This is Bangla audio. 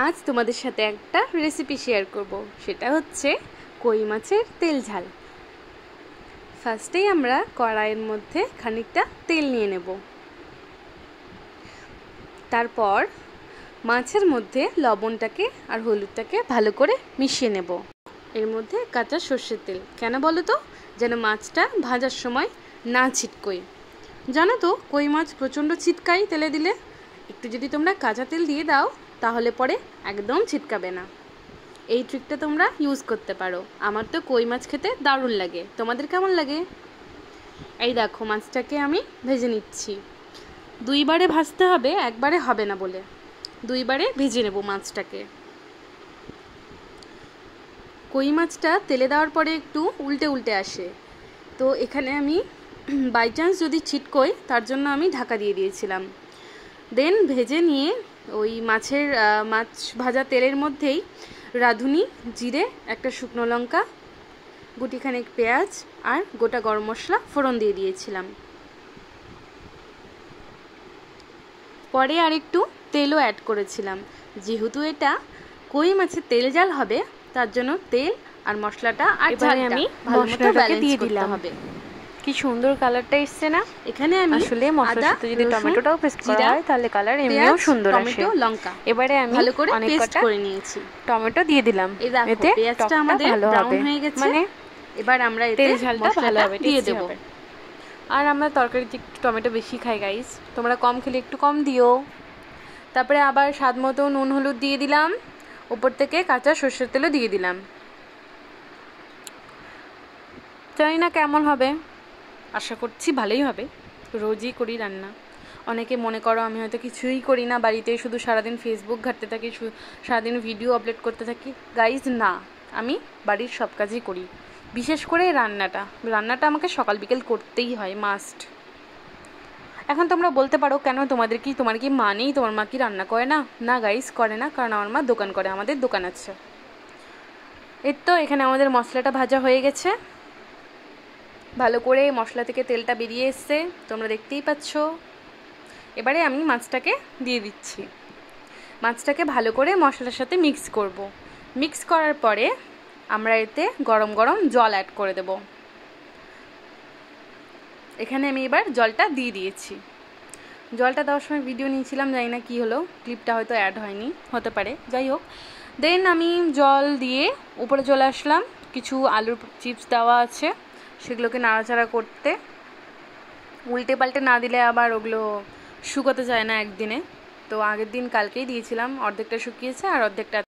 আজ তোমাদের সাথে একটা রেসিপি শেয়ার করব, সেটা হচ্ছে কই মাছের তেল ঝাল। ফার্স্টেই আমরা কড়াইয়ের মধ্যে খানিকটা তেল নিয়ে নেব। তারপর মাছের মধ্যে লবণটাকে আর হলুদটাকে ভালো করে মিশিয়ে নেব। এর মধ্যে কাঁচা সর্ষের তেল, কেন বলো তো? যেন মাছটা ভাজার সময় না ছিটকোয়। জানো তো কই মাছ প্রচণ্ড ছিটকায় তেলে দিলে। একটু যদি তোমরা কাঁচা তেল দিয়ে দাও তাহলে পরে একদম ছিটকাবে না। এই ট্রিকটা তোমরা ইউজ করতে পারো। আমার তো কই মাছ খেতে দারুণ লাগে, তোমাদের কেমন লাগে? এই দেখো মাছটাকে আমি ভেজে নিচ্ছি। দুইবারে ভাজতে হবে, একবারে হবে না বলে দুইবারে ভেজে নেব মাছটাকে। কই মাছটা তেলে দেওয়ার পরে একটু উল্টে উল্টে আসে, তো এখানে আমি বাই চান্স যদি ছিটকোয় তার জন্য আমি ঢাকা দিয়ে দিয়েছিলাম। দেন ভেজে নিয়ে ওই মাছ ভাজা তেলের মধ্যেই রাঁধুনি, জিরে, একটা শুকনো লঙ্কা, গুটিখানেক পেঁয়াজ আর গোটা গরম মশলা ফোড়ন দিয়ে দিয়েছিলাম। পরে আর একটু তেলও অ্যাড করেছিলাম, যেহেতু এটা কই মাছের তেল ঝাল হবে তার জন্য তেল আর মশলাটা আর ঝালটা আমি মশলাটাকে দিয়ে দিলাম। হবে কি সুন্দর কালারটা এসছে না? এখানে আমি আসলে মশলার সাথে যদি টমেটোটাও পেস্ট করা হয় তাহলে কালার এমনিও সুন্দর আসে। টমেটো, লঙ্কা এবারে আমি ভালো করে অনেক পেস্ট কটা করে নিয়েছি, টমেটো দিয়ে দিলাম। এতে পেঁয়াজটা আমাদের ব্রাউন হয়ে গেছে, মানে এবার আমরা এতে তেল ঝালটা ভালো হবে দিয়ে দেব। আর আমরা তরকারিতে একটু টমেটো বেশি খাই গাইস, তোমরা কম খেলে একটু কম দিও। তারপরে আবার স্বাদ মতো নুন হলুদ দিয়ে দিলাম, উপর থেকে কাঁচা সর্ষের তেলও দিয়ে দিলাম। জানি না কেমন হবে, আশা করছি ভালোই হবে। রোজই করি রান্না। অনেকে মনে করো আমি হয়তো কিছুই করি না, বাড়িতে শুধু সারাদিন ফেসবুক ঘাঁটতে থাকি, সারাদিন ভিডিও আপলোড করতে থাকি। গাইজ না, আমি বাড়ির সব কাজই করি, বিশেষ করে রান্নাটা আমাকে সকাল বিকেল করতেই হয়, মাস্ট। এখন তোমরা বলতে পারো কেন তোমার কি মা নেই, তোমার মা কি রান্না করে না? না গাইজ, করে না, কারণ আমার মা দোকান করে, আমাদের দোকান আছে। এর তো এখানে আমাদের মশলাটা ভাজা হয়ে গেছে, ভালো করে মশলা থেকে তেলটা বেরিয়ে এসছে, তোমরা দেখতেই পাচ্ছ। এবারে আমি মাছটাকে দিয়ে দিচ্ছি। মাছটাকে ভালো করে মশলার সাথে মিক্স করব। মিক্স করার পরে আমরা এতে গরম গরম জল অ্যাড করে দেব। এখানে আমি এবার জলটা দিয়ে দিয়েছি। জলটা দেওয়ার সময় ভিডিও নিয়েছিলাম, জানি না কী হলো, ক্লিপটা হয়তো অ্যাড হয়নি, হতে পারে, যাই হোক। দেন আমি জল দিয়ে উপরে চলে আসলাম। কিছু আলুর চিপস দেওয়া আছে, সেগুলোকে নাড়াচাড়া করতে। উল্টে পাল্টে না দিলে আবার ওগুলো শুকোতে চায় না একদিনে, তো আগের দিন কালকেই দিয়েছিলাম, অর্ধেকটা শুকিয়েছে আর অর্ধেকটা